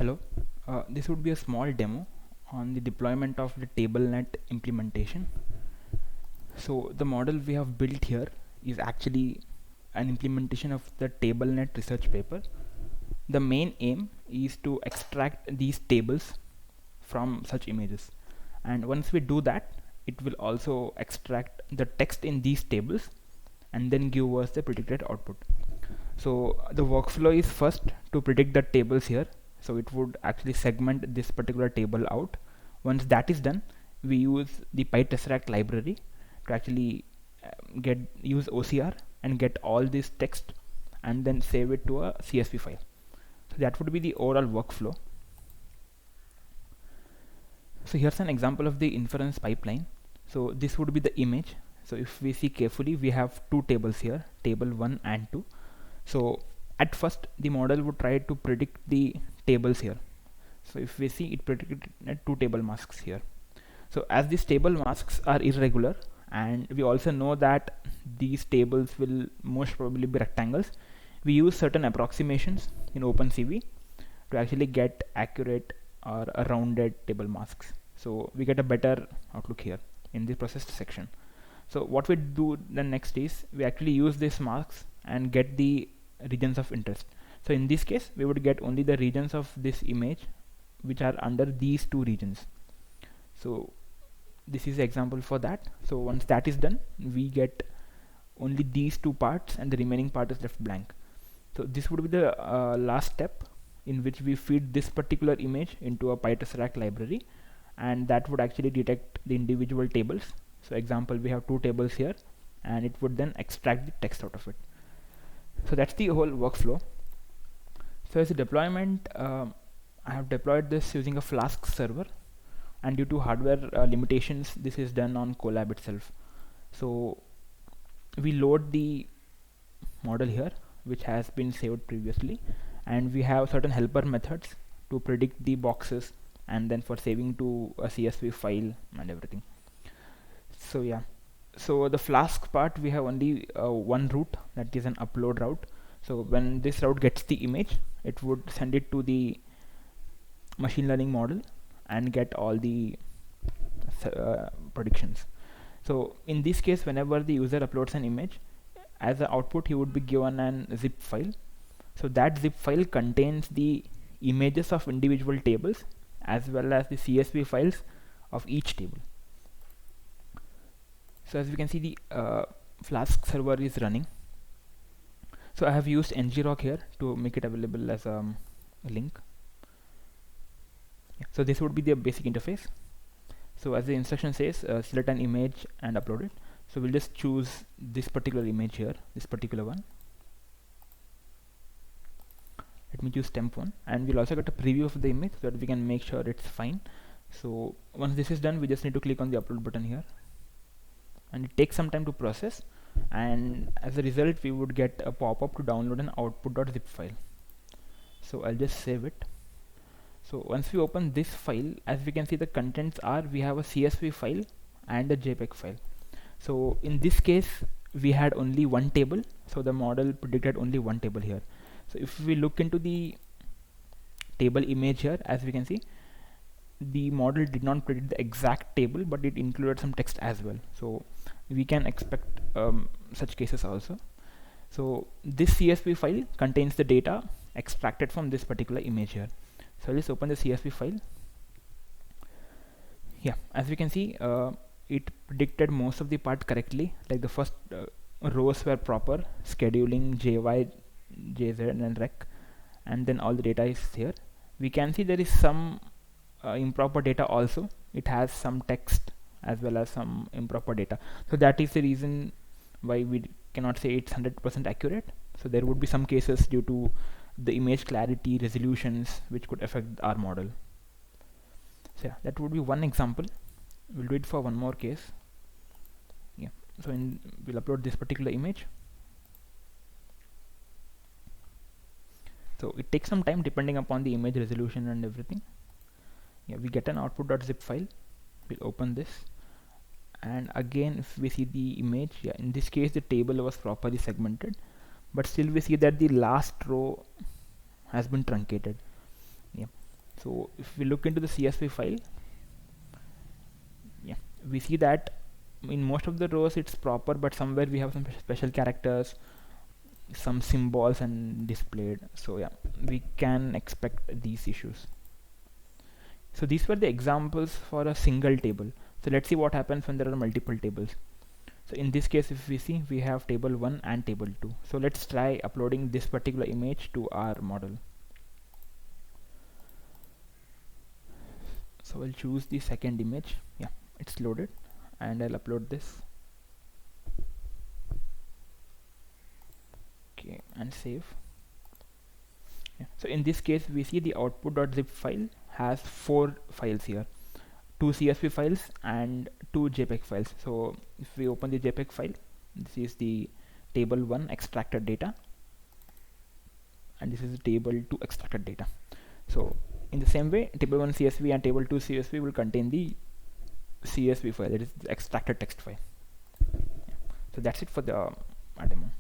Hello, this would be a small demo on the deployment of the TableNet implementation. So the model we have built here is actually an implementation of the TableNet research paper. The main aim is to extract these tables from such images, and once we do that, it will also extract the text in these tables and then give us the predicted output. So the workflow is first to predict the tables here. So it would actually segment this particular table out. Once that is done, we use the PyTesseract library to actually use OCR and get all this text and then save it to a CSV file. So that would be the overall workflow. So here's an example of the inference pipeline. So this would be the image. So if we see carefully, we have two tables here, table 1 and 2. So at first the model would try to predict the tables here. So if we see, it predicted two table masks here. So as these table masks are irregular, and we also know that these tables will most probably be rectangles, we use certain approximations in OpenCV to actually get accurate or a rounded table masks. So we get a better outlook here in the processed section. So what we do then next is we actually use these masks and get the regions of interest. So in this case, we would get only the regions of this image which are under these two regions. So this is the example for that. So once that is done, we get only these two parts and the remaining part is left blank. So this would be the last step in which we feed this particular image into a PyTesseract library, and that would actually detect the individual tables. So example, we have two tables here, and it would then extract the text out of it. So that's the whole workflow. So as a deployment, I have deployed this using a Flask server, and due to hardware limitations, this is done on Colab itself. So we load the model here, which has been saved previously, and we have certain helper methods to predict the boxes and then for saving to a CSV file and everything. So yeah, so the Flask part, we have only one route, that is an upload route. So when this route gets the image, it would send it to the machine learning model and get all the predictions. So in this case, whenever the user uploads an image, as an output he would be given an zip file. So that zip file contains the images of individual tables as well as the CSV files of each table. So as we can see, the Flask server is running. So I have used ngrok here to make it available as a link. So this would be the basic interface. So as the instruction says, select an image and upload it. So we'll just choose this particular image here, this particular one. Let me choose temp1, and we'll also get a preview of the image so that we can make sure it's fine. So once this is done, we just need to click on the upload button here, and it takes some time to process, and as a result we would get a pop-up to download an output.zip file. So I'll just save it. So once we open this file, as we can see, the contents are, we have a CSV file and a JPEG file. So in this case, we had only one table, so the model predicted only one table here. So if we look into the table image here, as we can see, the model did not predict the exact table, but it included some text as well. So we can expect such cases also. So this CSV file contains the data extracted from this particular image here. So let's open the CSV file. Yeah, as we can see, it predicted most of the part correctly. Like the first rows were proper, scheduling, JY, JZ and rec, and then all the data is here. We can see there is some improper data also. It has some text as well as some improper data. So that is the reason why we cannot say it's 100% accurate. So there would be some cases due to the image clarity, resolutions, which could affect our model. So yeah, that would be one example. We'll do it for one more case. Yeah, so we'll upload this particular image. So it takes some time depending upon the image resolution and everything. Yeah, we get an output.zip file. We'll open this, and again if we see the image, yeah, in this case the table was properly segmented, but still we see that the last row has been truncated. Yeah, So if we look into the CSV file, yeah, we see that in most of the rows it's proper, but somewhere we have some special characters, some symbols and displayed. So yeah, we can expect these issues. So these were the examples for a single table. So let's see what happens when there are multiple tables. So in this case, if we see, we have table 1 and table 2. So let's try uploading this particular image to our model. So I'll choose the second image. Yeah, it's loaded, and I'll upload this. Okay, and save. Yeah. So in this case, we see the output.zip file has 4 files here, 2 CSV files and 2 JPEG files. So if we open the JPEG file, this is the table 1 extracted data, and this is table 2 extracted data. So in the same way, table 1 CSV and table 2 CSV will contain the CSV file, that is the extracted text file. Yeah. So that's it for the demo.